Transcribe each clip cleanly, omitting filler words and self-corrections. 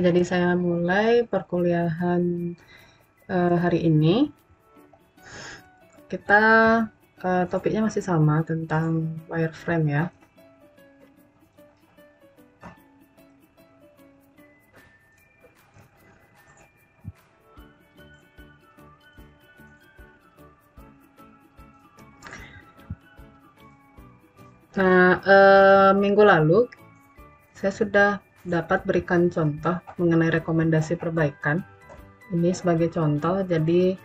Oke, jadi saya mulai perkuliahan hari ini. Kita topiknya masih sama tentang wireframe ya. Nah, minggu lalu saya sudah dapat berikan contoh mengenai rekomendasi perbaikan. Ini sebagai contoh, jadi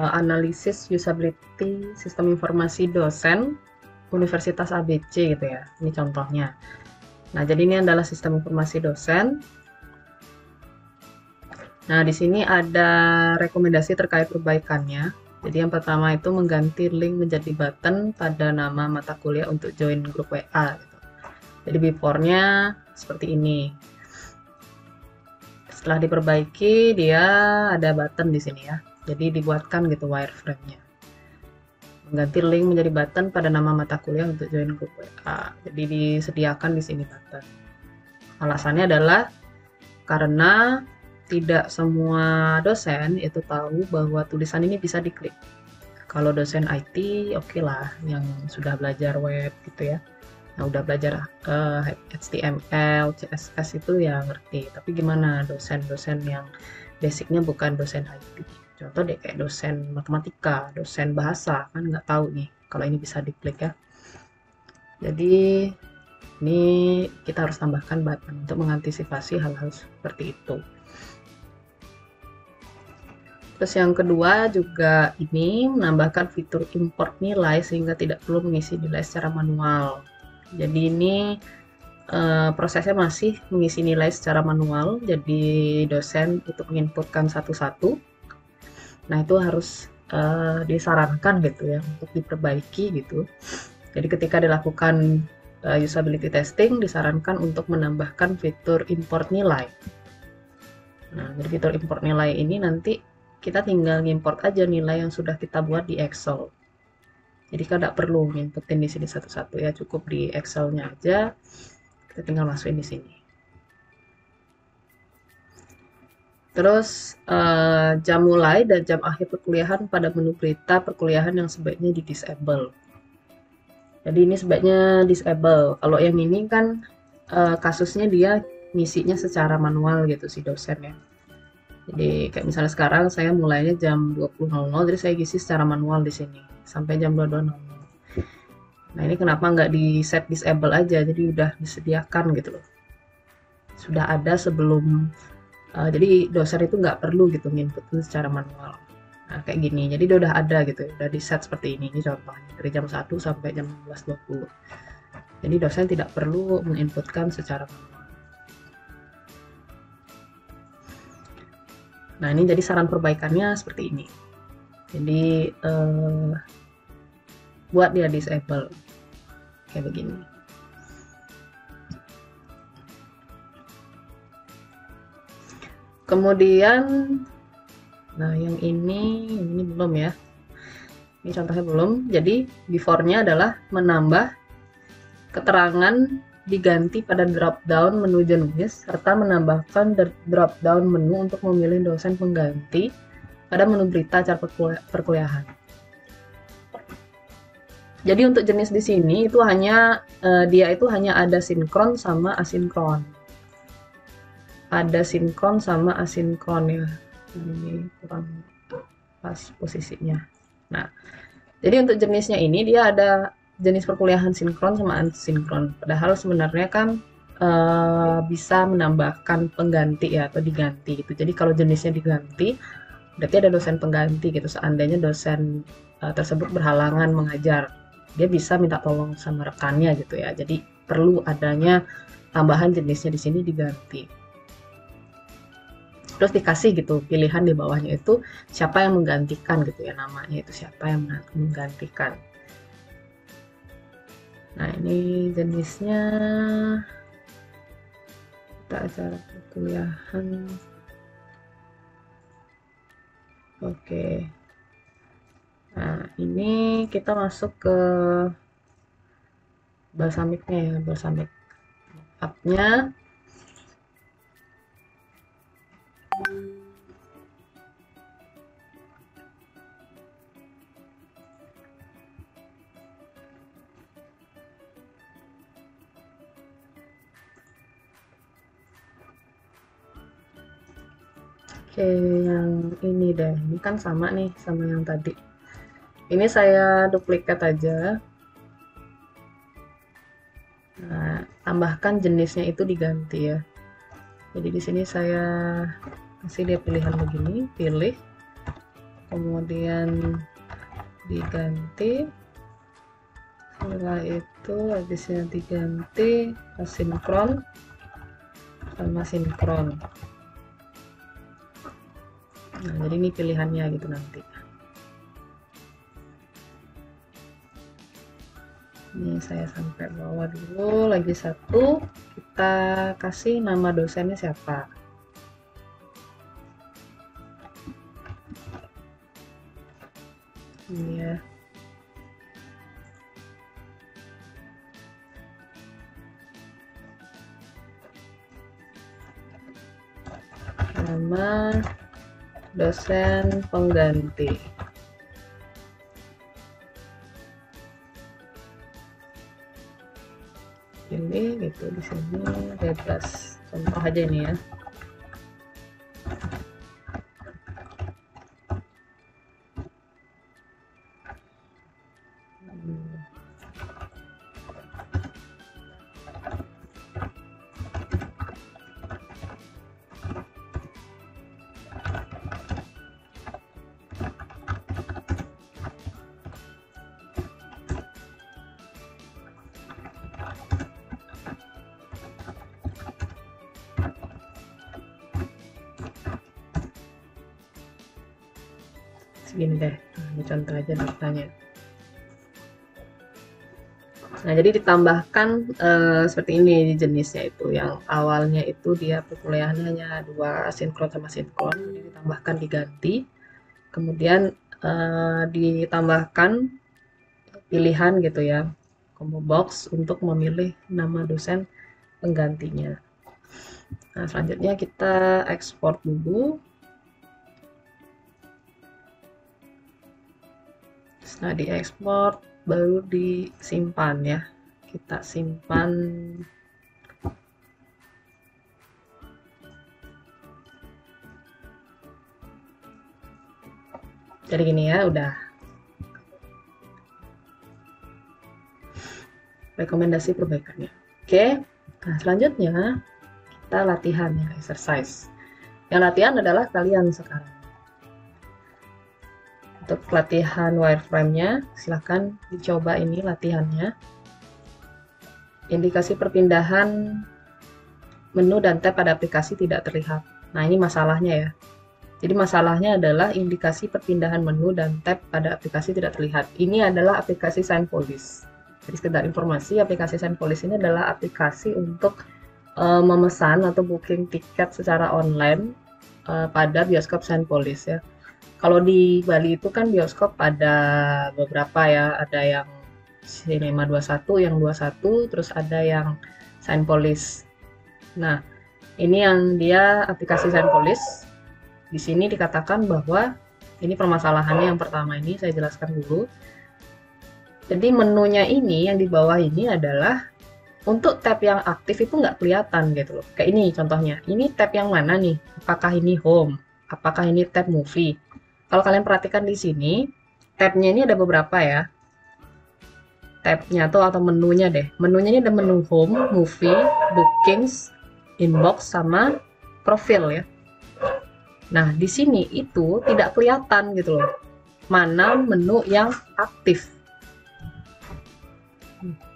analisis usability sistem informasi dosen Universitas ABC gitu ya. Ini contohnya. Nah, jadi ini adalah sistem informasi dosen. Nah, di sini ada rekomendasi terkait perbaikannya. Jadi yang pertama itu mengganti link menjadi button pada nama mata kuliah untuk join grup WA gitu. Jadi before-nya seperti ini. Setelah diperbaiki, dia ada button di sini ya. Jadi dibuatkan gitu wireframe-nya. Mengganti link menjadi button pada nama mata kuliah untuk join grup WA. Jadi disediakan di sini button. Alasannya adalah karena tidak semua dosen itu tahu bahwa tulisan ini bisa diklik. Kalau dosen IT, oke lah, yang sudah belajar web gitu ya. Nah, udah belajar HTML, CSS itu ya ngerti. Tapi gimana dosen-dosen yang basicnya bukan dosen IT? Contoh deh kayak dosen matematika, dosen bahasa, kan nggak tahu nih kalau ini bisa diklik ya. Jadi ini kita harus tambahkan button untuk mengantisipasi hal-hal seperti itu. Terus yang kedua juga ini menambahkan fitur import nilai sehingga tidak perlu mengisi nilai secara manual. Jadi ini prosesnya masih mengisi nilai secara manual, jadi dosen untuk menginputkan satu-satu. Nah itu harus disarankan gitu ya untuk diperbaiki gitu. Jadi ketika dilakukan usability testing disarankan untuk menambahkan fitur import nilai. Nah dari fitur import nilai ini nanti kita tinggal ngimport aja nilai yang sudah kita buat di Excel. Jadi kan tidak perlu nginputin di sini satu-satu ya, cukup di Excel-nya aja. Kita tinggal masukin di sini. Terus jam mulai dan jam akhir perkuliahan pada menu berita perkuliahan yang sebaiknya di disable. Jadi ini sebaiknya disable. Kalau yang ini kan kasusnya dia ngisinya secara manual gitu si dosen ya. Jadi kayak misalnya sekarang saya mulainya jam 20.00, jadi saya isi secara manual di sini sampai jam 22.00. Nah ini kenapa nggak di set disable aja, jadi udah disediakan gitu loh. Sudah ada sebelum, jadi dosen itu nggak perlu gitu nginputin secara manual. Nah kayak gini, jadi dia udah ada gitu, udah di set seperti ini contohnya, dari jam 1 sampai jam 16.20. Jadi dosen tidak perlu menginputkan secara manual. Nah, ini jadi saran perbaikannya seperti ini. Jadi, buat dia disable. Kayak begini. Kemudian, nah yang ini belum ya. Ini contohnya belum. Jadi, before-nya adalah menambah keterangan diganti pada drop-down menu jenis, serta menambahkan drop-down menu untuk memilih dosen pengganti pada menu berita acara perkuliahan. Jadi untuk jenis di sini itu hanya dia itu hanya ada sinkron sama asinkron. Ada sinkron sama asinkron ya. Ini kurang pas posisinya. Nah, jadi untuk jenisnya ini dia ada jenis perkuliahan sinkron sama asinkron. Padahal sebenarnya kan bisa menambahkan pengganti ya atau diganti gitu. Jadi kalau jenisnya diganti, berarti ada dosen pengganti gitu. Seandainya dosen tersebut berhalangan mengajar, dia bisa minta tolong sama rekannya gitu ya. Jadi perlu adanya tambahan jenisnya di sini diganti. Terus dikasih gitu pilihan di bawahnya itu siapa yang menggantikan gitu ya, namanya itu siapa yang menggantikan. Nah ini jenisnya kita acara perkuliahan. Oke. Nah ini kita masuk ke balsamicnya ya, balsamic app-nya. Oke, yang ini deh. Ini kan sama nih sama yang tadi. Ini saya duplikat aja. Nah, tambahkan jenisnya itu diganti ya. Jadi di sini saya kasih dia pilihan begini, pilih, kemudian diganti. Setelah itu habisnya diganti asinkron sama sinkron. Nah, jadi ini pilihannya gitu nanti. Ini saya sampai bawah dulu, lagi satu, kita kasih nama dosennya siapa. Ini ya. Nama dosen pengganti. Ini gitu, di sini bebas. Contoh aja ini ya. Segini deh, nah, ini contoh aja datanya. Nah, jadi ditambahkan seperti ini jenisnya itu. Yang awalnya itu dia perkuliahannya hanya 2, sinkron sama sinkron, jadi ditambahkan diganti. Kemudian ditambahkan pilihan gitu ya, combo box untuk memilih nama dosen penggantinya. Nah, selanjutnya kita ekspor dulu. Setelah diekspor baru disimpan ya, kita simpan. Jadi gini ya, udah rekomendasi perbaikannya. Oke, nah selanjutnya kita latihan ya, exercise. Yang latihan adalah kalian sekarang. Untuk latihan wireframe-nya, silahkan dicoba ini latihannya. Indikasi perpindahan menu dan tab pada aplikasi tidak terlihat. Nah, ini masalahnya ya. Jadi masalahnya adalah indikasi perpindahan menu dan tab pada aplikasi tidak terlihat. Ini adalah aplikasi Signpolis. Jadi sekedar informasi, aplikasi Signpolis ini adalah aplikasi untuk memesan atau booking tiket secara online pada bioskop Signpolis ya. Kalau di Bali itu kan bioskop ada beberapa ya, ada yang Cinema 21, yang 21, terus ada yang Signpolis. Nah, ini yang dia aplikasi Signpolis. Di sini dikatakan bahwa ini permasalahannya yang pertama ini saya jelaskan dulu. Jadi menunya ini yang di bawah ini adalah untuk tab yang aktif itu nggak kelihatan gitu loh. Kayak ini contohnya. Ini tab yang mana nih? Apakah ini home? Apakah ini tab movie? Kalau kalian perhatikan di sini, tabnya ini ada beberapa ya. Tabnya tuh atau menunya deh. Menunya ini ada menu home, movie, bookings, inbox, sama profil ya. Nah, di sini itu tidak kelihatan gitu loh. Mana menu yang aktif.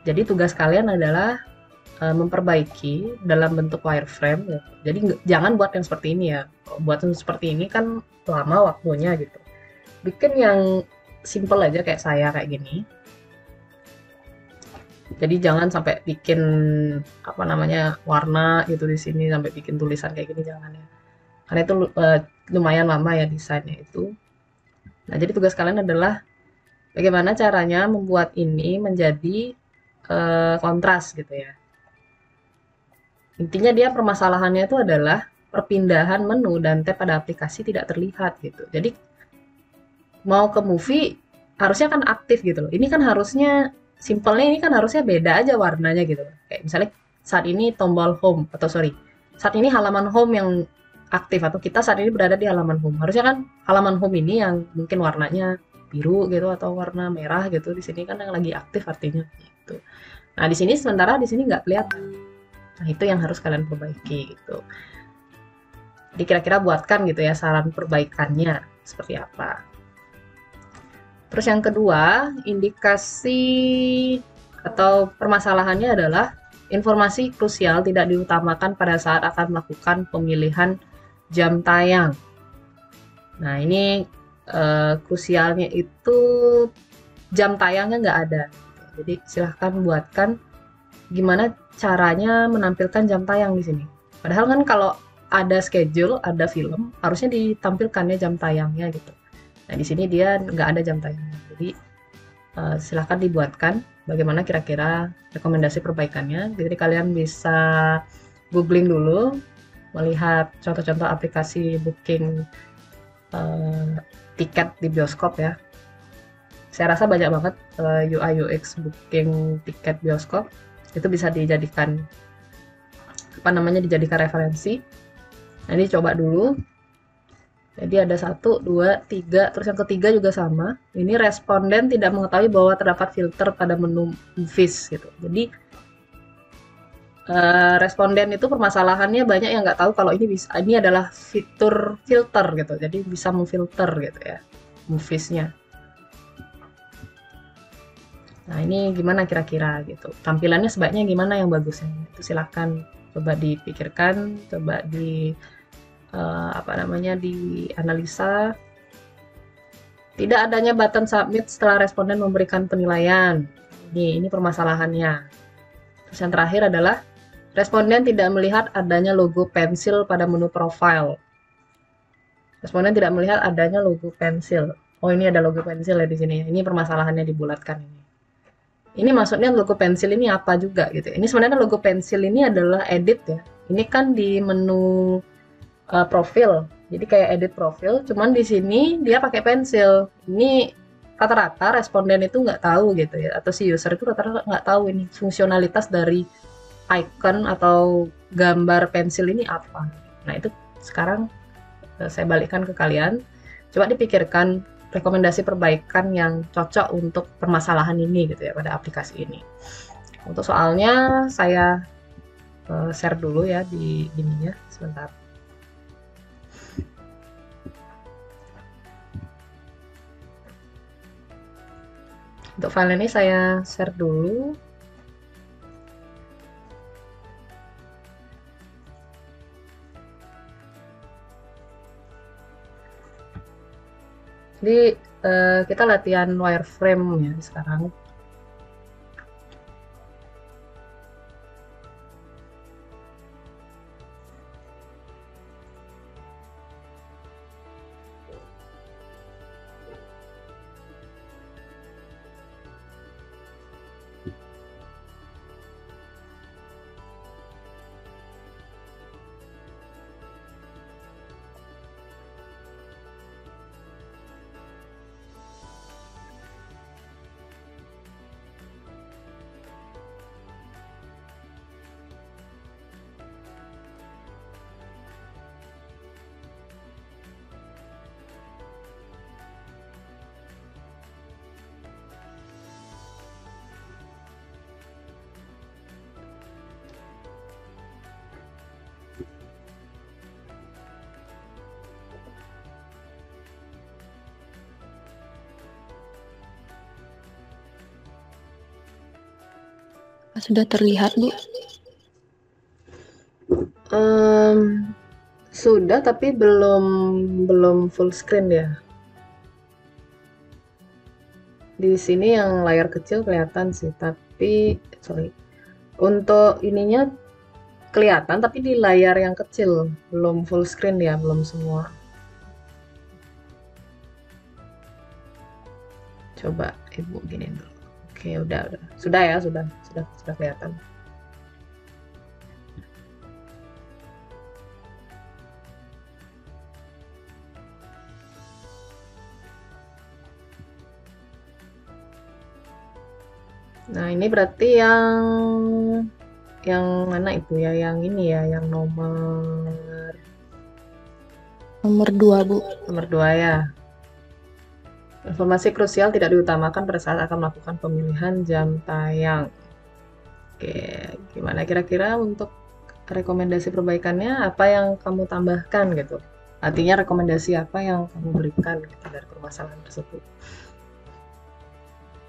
Jadi tugas kalian adalah memperbaiki dalam bentuk wireframe ya. Jadi jangan buat yang seperti ini ya. Buat yang seperti ini kan lama waktunya gitu. Bikin yang simple aja kayak saya kayak gini. Jadi jangan sampai bikin apa namanya warna gitu di sini, sampai bikin tulisan kayak gini jangan ya. Karena itu lumayan lama ya desainnya itu. Nah, jadi tugas kalian adalah bagaimana caranya membuat ini menjadi kontras gitu ya. Intinya dia permasalahannya itu adalah perpindahan menu dan tab pada aplikasi tidak terlihat gitu. Jadi mau ke movie harusnya kan aktif gitu loh. Ini kan harusnya simpelnya ini kan harusnya beda aja warnanya gitu. Kayak misalnya saat ini tombol home atau sorry, saat ini halaman home yang aktif atau kita saat ini berada di halaman home. Harusnya kan halaman home ini yang mungkin warnanya biru gitu atau warna merah gitu. Di sini kan yang lagi aktif artinya gitu. Nah, di sini sementara di sini nggak kelihatan. Nah, itu yang harus kalian perbaiki gitu. Jadi kira-kira buatkan gitu ya saran perbaikannya seperti apa. Terus yang kedua, indikasi atau permasalahannya adalah informasi krusial tidak diutamakan pada saat akan melakukan pemilihan jam tayang. Nah, ini krusialnya itu jam tayangnya nggak ada. Jadi silahkan buatkan gimana caranya menampilkan jam tayang di sini. Padahal kan kalau ada schedule, ada film, harusnya ditampilkannya jam tayangnya gitu. Nah, di sini dia nggak ada jam tayangnya. Jadi silahkan dibuatkan bagaimana kira-kira rekomendasi perbaikannya. Jadi kalian bisa googling dulu, melihat contoh-contoh aplikasi booking tiket di bioskop ya. Saya rasa banyak banget UI UX booking tiket bioskop itu bisa dijadikan dijadikan referensi. Nah, ini coba dulu. Jadi ada 1, 2, 3, terus yang ketiga juga sama. Ini responden tidak mengetahui bahwa terdapat filter pada menu movies gitu. Jadi responden itu permasalahannya banyak yang nggak tahu kalau ini adalah fitur filter gitu. Jadi bisa memfilter gitu ya moviesnya. Nah, ini gimana kira-kira gitu. Tampilannya sebaiknya gimana yang bagusnya? Itu silahkan coba dipikirkan, coba dianalisa. Tidak adanya button submit setelah responden memberikan penilaian. Ini permasalahannya. Terus yang terakhir adalah responden tidak melihat adanya logo pensil pada menu profile. Responden tidak melihat adanya logo pensil. Oh, ini ada logo pensil ya di sini. Ini permasalahannya dibulatkan ini. Ini maksudnya logo pensil ini apa juga gitu. Ini sebenarnya logo pensil ini adalah edit ya. Ini kan di menu profil. Jadi kayak edit profil, cuman di sini dia pakai pensil. Ini rata-rata responden itu nggak tahu gitu ya, atau si user itu rata-rata nggak tahu ini fungsionalitas dari icon atau gambar pensil ini apa. Nah, itu sekarang saya balikkan ke kalian. Coba dipikirkan rekomendasi perbaikan yang cocok untuk permasalahan ini gitu ya pada aplikasi ini. Untuk soalnya saya share dulu ya di ininya sebentar. Untuk file ini saya share dulu. Jadi kita latihan wireframe ya sekarang. Sudah terlihat, Bu? Sudah, tapi belum full screen ya. Di sini yang layar kecil kelihatan sih, tapi sorry. Untuk ininya kelihatan, tapi di layar yang kecil belum full screen ya, belum semua. Coba Ibu gini dulu. Oke, udah. Sudah ya, sudah kelihatan. Nah, ini berarti yang mana itu ya? Yang ini ya, yang nomor Nomor 2, Bu. Nomor 2 ya. Informasi krusial tidak diutamakan pada saat akan melakukan pemilihan jam tayang. Oke, gimana kira-kira untuk rekomendasi perbaikannya? Apa yang kamu tambahkan gitu? Artinya rekomendasi apa yang kamu berikan gitu, dari permasalahan tersebut?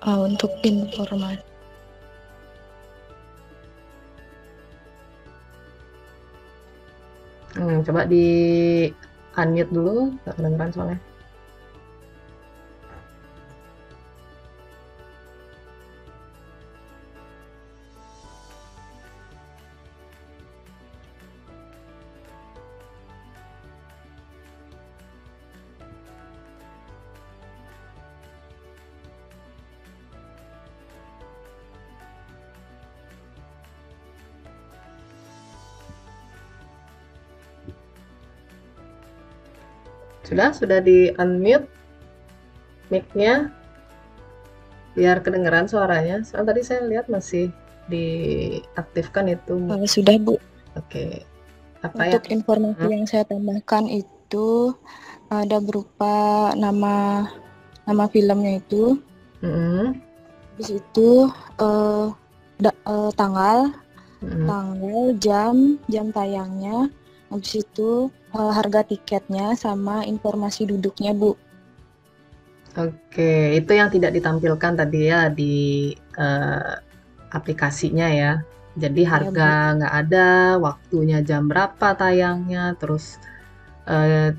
Untuk informasi. Coba di unmute dulu, nggak kedengeran soalnya. Sudah di unmute mic-nya biar kedengeran suaranya. Soalnya tadi saya lihat masih diaktifkan itu. Sudah, Bu. Oke. Untuk informasi yang saya tambahkan itu ada berupa nama filmnya itu. Habis itu tanggal, jam tayangnya. Habis itu harga tiketnya sama informasi duduknya, Bu. Oke, itu yang tidak ditampilkan tadi ya di aplikasinya ya. Jadi harga nggak ada, waktunya jam berapa tayangnya, terus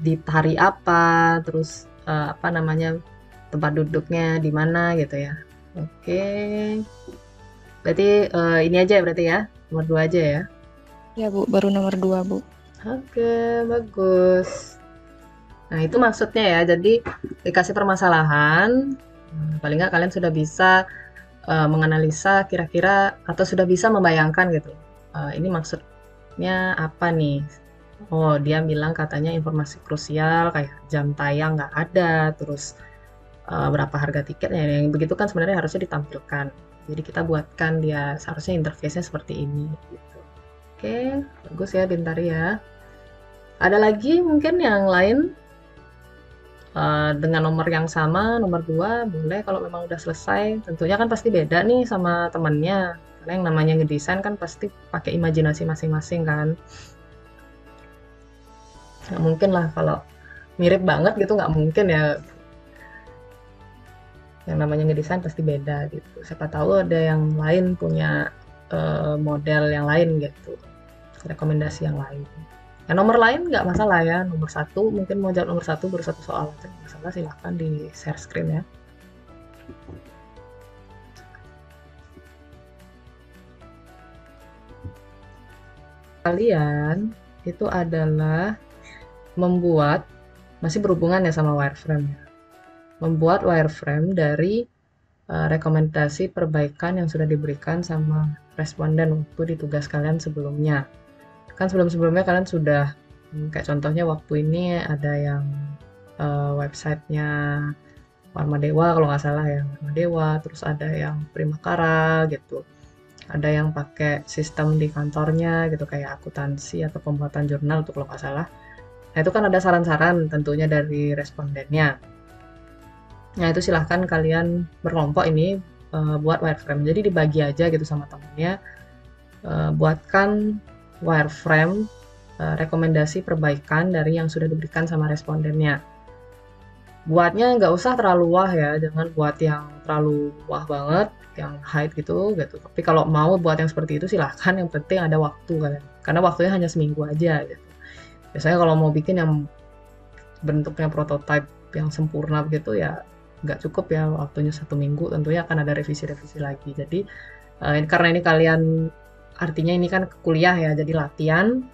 di hari apa, terus apa namanya, tempat duduknya di mana gitu ya. Oke. Berarti ini aja ya berarti ya, nomor 2 aja ya. Ya, Bu, baru nomor 2, Bu. Oke, bagus. Nah, itu maksudnya ya. Jadi dikasih permasalahan, paling nggak kalian sudah bisa menganalisa kira-kira atau sudah bisa membayangkan gitu. Ini maksudnya apa nih? Oh, dia bilang katanya informasi krusial kayak jam tayang nggak ada, terus berapa harga tiketnya. Yang begitu kan sebenarnya harusnya ditampilkan. Jadi kita buatkan dia seharusnya interface-nya seperti ini. Gitu. Oke, bagus ya Bintari ya. Ada lagi mungkin yang lain dengan nomor yang sama, nomor 2 boleh kalau memang udah selesai. Tentunya kan pasti beda nih sama temannya. Karena yang namanya ngedesain kan pasti pakai imajinasi masing-masing kan. Nggak mungkin lah kalau mirip banget gitu, nggak mungkin ya. Yang namanya ngedesain pasti beda gitu. Siapa tahu ada yang lain punya model yang lain gitu. Rekomendasi yang lain. Ya, nomor lain nggak masalah ya, nomor 1 mungkin mau jawab nomor 1 baru 1 soal aja, nggak masalah, silahkan di share screen ya. Kalian itu adalah membuat, masih berhubungan ya sama wireframe ya, membuat wireframe dari rekomendasi perbaikan yang sudah diberikan sama responden waktu di tugas kalian sebelumnya. Kan sebelum-sebelumnya kalian sudah kayak contohnya waktu ini ada yang websitenya Warma Dewa kalau nggak salah ya, Warma Dewa, terus ada yang Primakara gitu, ada yang pakai sistem di kantornya gitu kayak akuntansi atau pembuatan jurnal tuh kalau nggak salah. Nah itu kan ada saran-saran tentunya dari respondennya. Nah itu silahkan kalian berkelompok ini buat wireframe, jadi dibagi aja gitu sama temennya, buatkan wireframe rekomendasi perbaikan dari yang sudah diberikan sama respondennya. Buatnya nggak usah terlalu wah ya, jangan buat yang terlalu wah banget, yang height gitu. Tapi kalau mau buat yang seperti itu silahkan, yang penting ada waktu kalian. Karena waktunya hanya seminggu aja gitu. Biasanya kalau mau bikin yang bentuknya prototype yang sempurna begitu ya nggak cukup ya waktunya 1 minggu, tentunya akan ada revisi-revisi lagi. Jadi karena ini kalian artinya ini kan kuliah ya, jadi latihan.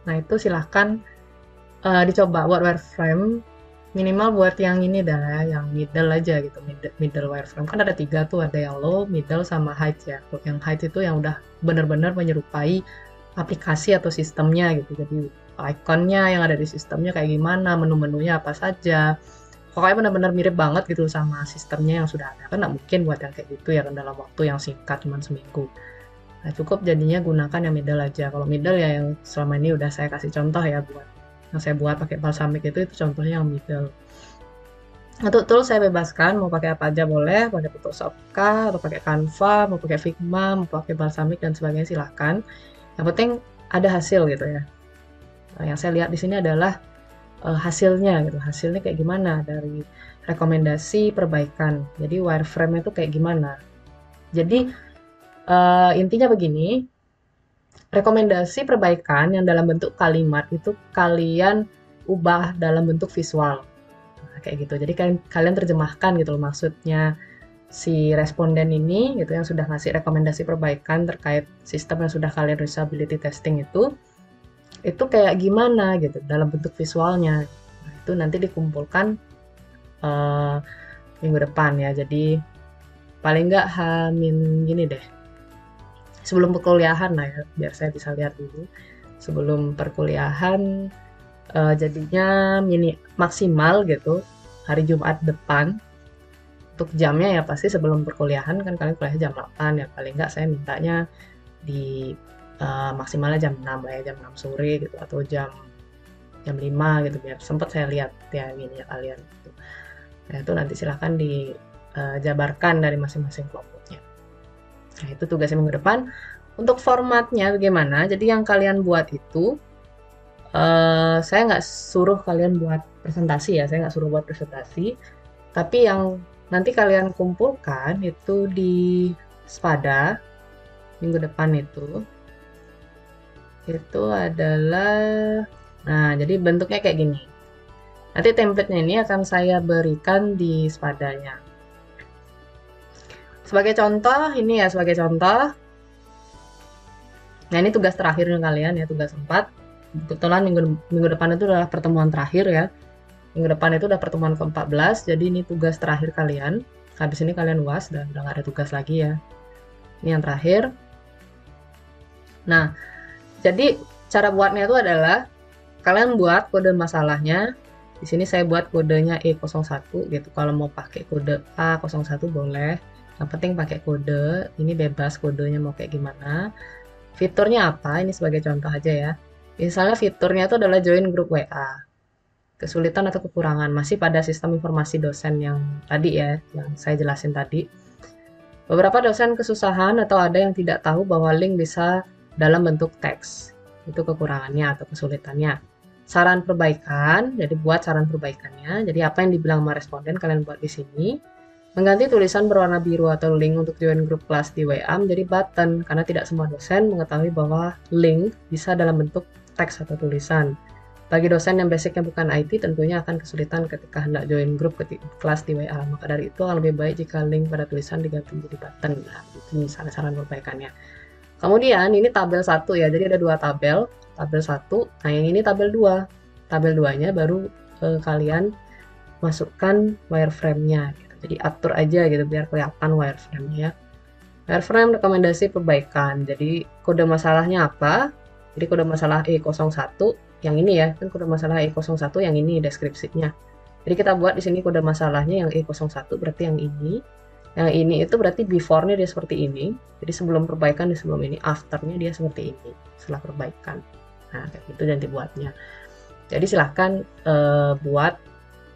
Nah itu silahkan dicoba buat wireframe, minimal buat yang ini dah ya, yang middle aja gitu, middle wireframe. Kan ada 3 tuh, ada yang low, middle, sama height ya. Yang height itu yang udah benar-benar menyerupai aplikasi atau sistemnya gitu. Jadi ikonnya yang ada di sistemnya kayak gimana, menu-menunya apa saja. Pokoknya benar-benar mirip banget gitu sama sistemnya yang sudah ada. Kan nggak mungkin buat yang kayak gitu ya kan dalam waktu yang singkat, cuma seminggu. Nah, cukup jadinya gunakan yang middle aja. Kalau middle ya yang selama ini udah saya kasih contoh ya buat yang saya buat pakai Balsamiq itu contohnya yang middle. Untuk tool saya bebaskan, mau pakai apa aja boleh, pakai Photoshop kah, atau pakai Canva, mau pakai Figma, mau pakai Balsamiq dan sebagainya silahkan. Yang penting ada hasil gitu ya. Nah, yang saya lihat di sini adalah hasilnya gitu. Hasilnya kayak gimana dari rekomendasi perbaikan. Jadi wireframe itu kayak gimana. Jadi intinya begini, rekomendasi perbaikan yang dalam bentuk kalimat itu kalian ubah dalam bentuk visual. Kayak gitu. Jadi kalian terjemahkan gitu loh maksudnya si responden ini gitu yang sudah ngasih rekomendasi perbaikan terkait sistem yang sudah kalian usability testing itu kayak gimana gitu dalam bentuk visualnya. Nah, itu nanti dikumpulkan minggu depan ya. Jadi paling nggak hamin gini deh. Sebelum perkuliahan lah ya, biar saya bisa lihat dulu. Sebelum perkuliahan jadinya maksimal gitu hari Jumat depan. Untuk jamnya ya pasti sebelum perkuliahan, kan kalian kuliah jam 8 ya, paling nggak saya mintanya di maksimalnya jam 6 lah ya, jam 6 sore gitu, atau jam 5 gitu, biar sempat saya lihat ya ininya kalian gitu. Nah itu nanti silahkan dijabarkan dari masing-masing kelompoknya. Nah itu tugasnya minggu depan. Untuk formatnya bagaimana, jadi yang kalian buat itu saya nggak suruh kalian buat presentasi ya, saya nggak suruh buat presentasi, tapi yang nanti kalian kumpulkan itu di Spada minggu depan itu adalah, nah jadi bentuknya kayak gini. Nanti template-nya ini akan saya berikan di Spadanya. Sebagai contoh, ini ya sebagai contoh. Nah ini tugas terakhirnya kalian ya, tugas 4. Kebetulan minggu depan itu adalah pertemuan terakhir ya. Minggu depan itu udah pertemuan ke-14, jadi ini tugas terakhir kalian. Habis ini kalian UAS dan udah gak ada tugas lagi ya. Ini yang terakhir. Nah, jadi cara buatnya itu adalah kalian buat kode masalahnya. Di sini saya buat kodenya E01 gitu. Kalau mau pakai kode A01 boleh. Yang penting pakai kode. Ini bebas kodenya mau kayak gimana. Fiturnya apa? Ini sebagai contoh aja ya. Misalnya fiturnya itu adalah join grup WA. Kesulitan atau kekurangan masih pada sistem informasi dosen yang tadi ya, yang saya jelasin tadi. Beberapa dosen kesusahan atau ada yang tidak tahu bahwa link bisa dalam bentuk teks. Itu kekurangannya atau kesulitannya. Saran perbaikan, jadi buat saran perbaikannya. Jadi apa yang dibilang sama responden kalian buat di sini. Mengganti tulisan berwarna biru atau link untuk join grup kelas di WA menjadi button, karena tidak semua dosen mengetahui bahwa link bisa dalam bentuk teks atau tulisan. Bagi dosen yang basicnya bukan IT, tentunya akan kesulitan ketika hendak join grup kelas di WA. Maka dari itu lebih baik jika link pada tulisan diganti menjadi button. Nah, itu misalnya saran perbaikannya. Kemudian ini tabel 1 ya, jadi ada 2 tabel. Tabel 1, nah yang ini tabel 2. Tabel 2-nya baru kalian masukkan wireframe-nya. Gitu. Jadi atur aja gitu biar kelihatan wireframe-nya. Wireframe rekomendasi perbaikan. Jadi kode masalahnya apa? Jadi kode masalah E01 yang ini ya, kan kode masalah E01 yang ini deskripsinya. Jadi kita buat di sini kode masalahnya yang E01 berarti yang ini. Yang ini itu berarti before-nya dia seperti ini. Jadi sebelum perbaikan dia sebelum ini, after-nya dia seperti ini setelah perbaikan. Nah, kayak gitu dan dibuatnya. Jadi silahkan buat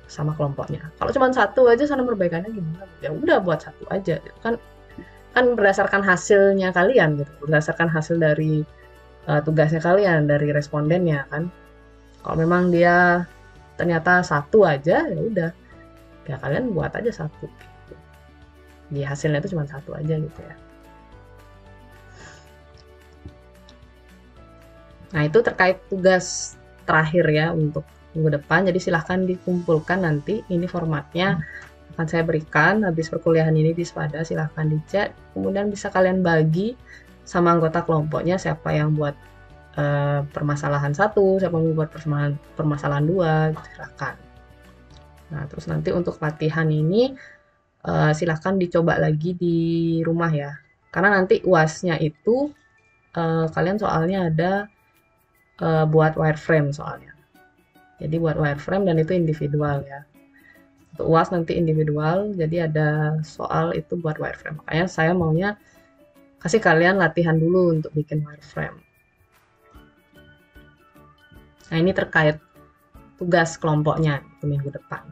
sama kelompoknya. Kalau cuma satu aja saran perbaikannya gimana? Ya udah buat satu aja. Kan berdasarkan hasilnya kalian gitu. Berdasarkan hasil dari tugasnya kalian, dari respondennya kan. Kalau memang dia ternyata satu aja ya udah. Ya kalian buat aja satu gitu. Di hasilnya itu cuma satu aja gitu ya. Nah, itu terkait tugas terakhir ya untuk minggu depan. Jadi silahkan dikumpulkan nanti. Ini formatnya akan saya berikan habis perkuliahan ini di Spada. Silahkan dicek. Kemudian bisa kalian bagi sama anggota kelompoknya siapa yang buat permasalahan 1, siapa yang buat permasalahan 2. Silahkan. Nah, terus nanti untuk latihan ini silahkan dicoba lagi di rumah ya. Karena nanti UAS-nya itu kalian soalnya ada buat wireframe soalnya. Jadi buat wireframe dan itu individual ya. Untuk UAS nanti individual, jadi ada soal itu buat wireframe. Makanya saya maunya kasih kalian latihan dulu untuk bikin wireframe. Nah ini terkait tugas kelompoknya itu minggu depan.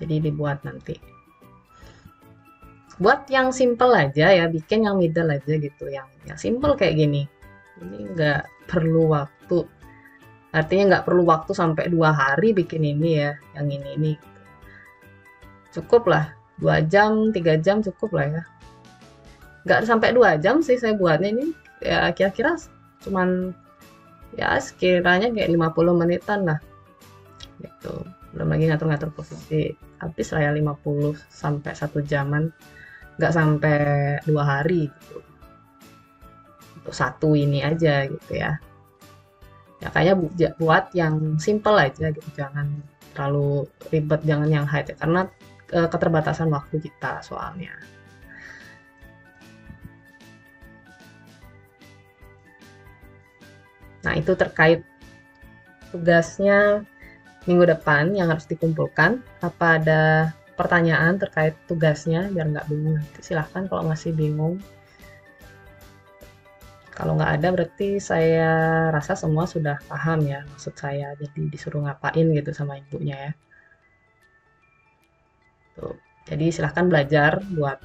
Jadi dibuat nanti. Buat yang simple aja ya, bikin yang middle aja gitu, yang simple kayak gini. Ini nggak perlu waktu. Artinya nggak perlu waktu sampai 2 hari bikin ini ya, yang ini. Cukup lah, 2 jam, 3 jam cukup lah ya. Nggak sampai 2 jam sih saya buatnya ini, ya kira-kira cuman ya sekiranya kayak 50 menitan lah. Gitu. Belum lagi ngatur-ngatur posisi. Habis lah ya 50 sampai 1 jaman. Nggak sampai 2 hari gitu. Untuk satu ini aja gitu ya. Ya kayaknya buat yang simple aja gitu, jangan terlalu ribet, jangan yang high ya, karena keterbatasan waktu kita soalnya. Nah, itu terkait tugasnya minggu depan yang harus dikumpulkan. Apa ada pertanyaan terkait tugasnya biar nggak bingung nanti? Silahkan kalau masih bingung. Kalau nggak ada berarti saya rasa semua sudah paham ya maksud saya. Jadi disuruh ngapain gitu sama ibunya ya. Tuh. Jadi silahkan belajar buat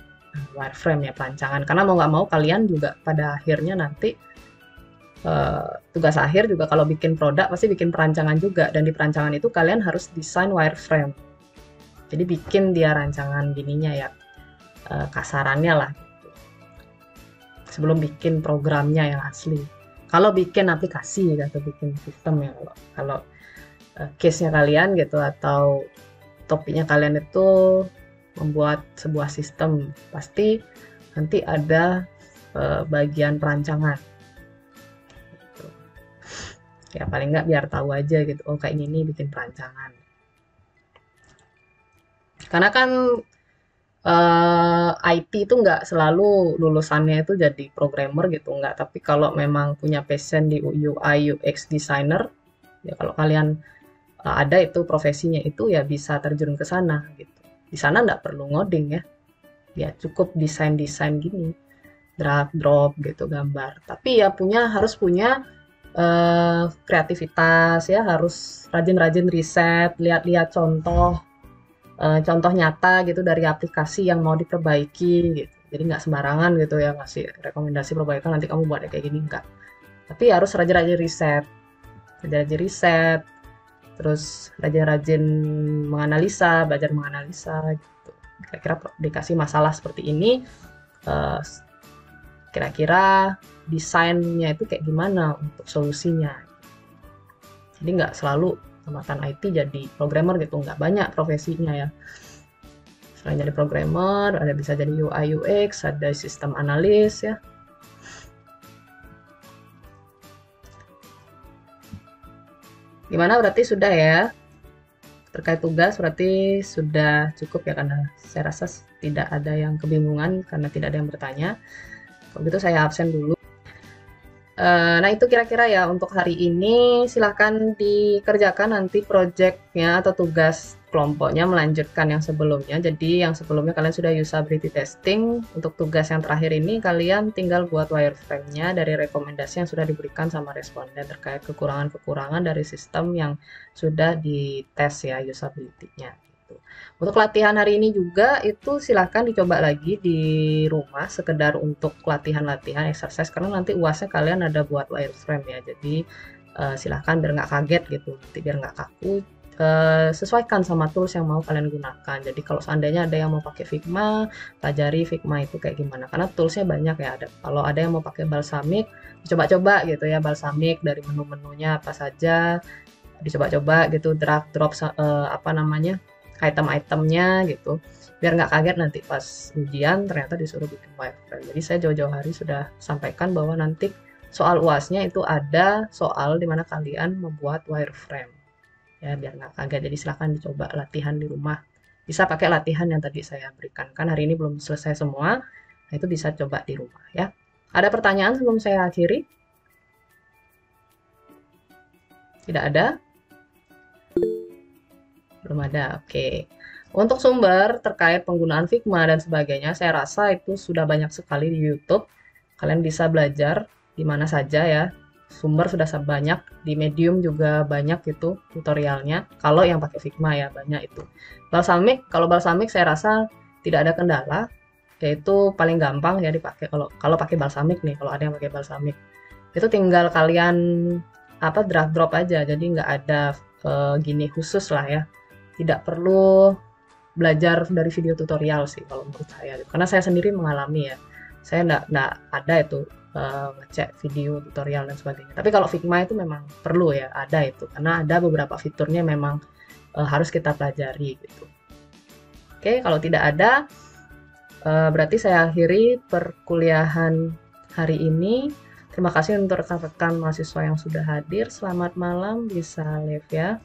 wireframe ya, perancangan. Karena mau nggak mau kalian juga pada akhirnya nanti tugas akhir juga kalau bikin produk pasti bikin perancangan juga. Dan di perancangan itu kalian harus desain wireframe. Jadi bikin dia rancangan gininya ya, kasarannya lah. Sebelum bikin programnya yang asli. Kalau bikin aplikasi atau bikin sistem ya, kalau case-nya kalian gitu atau topiknya kalian itu membuat sebuah sistem, pasti nanti ada bagian perancangan. Gitu. Ya paling nggak biar tahu aja gitu, oh kayak gini bikin perancangan. Karena kan IT itu nggak selalu lulusannya itu jadi programmer gitu, nggak. Tapi kalau memang punya passion di UI UX designer, ya kalau kalian ada itu profesinya itu ya bisa terjun ke sana gitu. Di sana nggak perlu ngoding ya cukup desain gini, drag drop gitu gambar. Tapi ya harus punya kreativitas ya, harus rajin-rajin riset, lihat-lihat contoh nyata gitu dari aplikasi yang mau diperbaiki gitu. Jadi nggak sembarangan gitu ya ngasih rekomendasi perbaikan nanti kamu buat kayak gini, enggak. Tapi harus rajin-rajin riset, terus rajin-rajin belajar menganalisa gitu. Kira-kira dikasih masalah seperti ini, kira-kira desainnya itu kayak gimana untuk solusinya. Jadi nggak selalu tamatan IT jadi programmer gitu, nggak banyak profesinya ya. Selain jadi programmer, ada bisa jadi UI UX, ada sistem analis ya. Gimana berarti sudah ya? Terkait tugas berarti sudah cukup ya, karena saya rasa tidak ada yang kebingungan karena tidak ada yang bertanya. Kalau gitu saya absen dulu. Nah itu kira-kira ya untuk hari ini, silahkan dikerjakan nanti projectnya atau tugas kelompoknya melanjutkan yang sebelumnya. Jadi yang sebelumnya kalian sudah usability testing, untuk tugas yang terakhir ini kalian tinggal buat wireframe-nya dari rekomendasi yang sudah diberikan sama responden terkait kekurangan-kekurangan dari sistem yang sudah dites ya usability-nya. Untuk latihan hari ini juga itu silahkan dicoba lagi di rumah sekedar untuk latihan-latihan exercise, karena nanti UASnya kalian ada buat wireframe ya. Jadi silahkan biar nggak kaget gitu, nanti biar nggak kaku, sesuaikan sama tools yang mau kalian gunakan. Jadi kalau seandainya ada yang mau pakai Figma, pelajari Figma itu kayak gimana, karena toolsnya banyak ya. Kalau ada yang mau pakai Balsamiq, coba-coba gitu ya Balsamiq, dari menu-menunya apa saja dicoba-coba gitu, drag drop item-itemnya gitu, biar nggak kaget nanti pas ujian ternyata disuruh bikin wireframe. Jadi saya jauh-jauh hari sudah sampaikan bahwa nanti soal UASnya itu ada soal dimana kalian membuat wireframe ya, biar nggak kaget. Jadi silahkan dicoba latihan di rumah, bisa pakai latihan yang tadi saya berikan, kan hari ini belum selesai semua, nah itu bisa coba di rumah ya. Ada pertanyaan sebelum saya akhiri? Tidak ada? Belum ada, oke. Untuk sumber terkait penggunaan Figma dan sebagainya, saya rasa itu sudah banyak sekali di YouTube. Kalian bisa belajar di mana saja ya. sumber sudah banyak, di Medium juga banyak itu tutorialnya. Kalau yang pakai Figma ya banyak itu. Balsamic, kalau Balsamic saya rasa tidak ada kendala, yaitu paling gampang ya dipakai kalau pakai Balsamic nih, kalau ada yang pakai Balsamic. Itu tinggal kalian drag drop aja, jadi nggak ada gini khusus lah ya. Tidak perlu belajar dari video tutorial sih kalau menurut saya. Karena saya sendiri mengalami ya. Saya nggak ada itu ngecek video tutorial dan sebagainya. Tapi kalau Figma itu memang perlu ya, ada itu. Karena ada beberapa fiturnya memang harus kita pelajari gitu. Oke, kalau tidak ada, berarti saya akhiri perkuliahan hari ini. Terima kasih untuk rekan-rekan mahasiswa yang sudah hadir. Selamat malam, bisa live ya.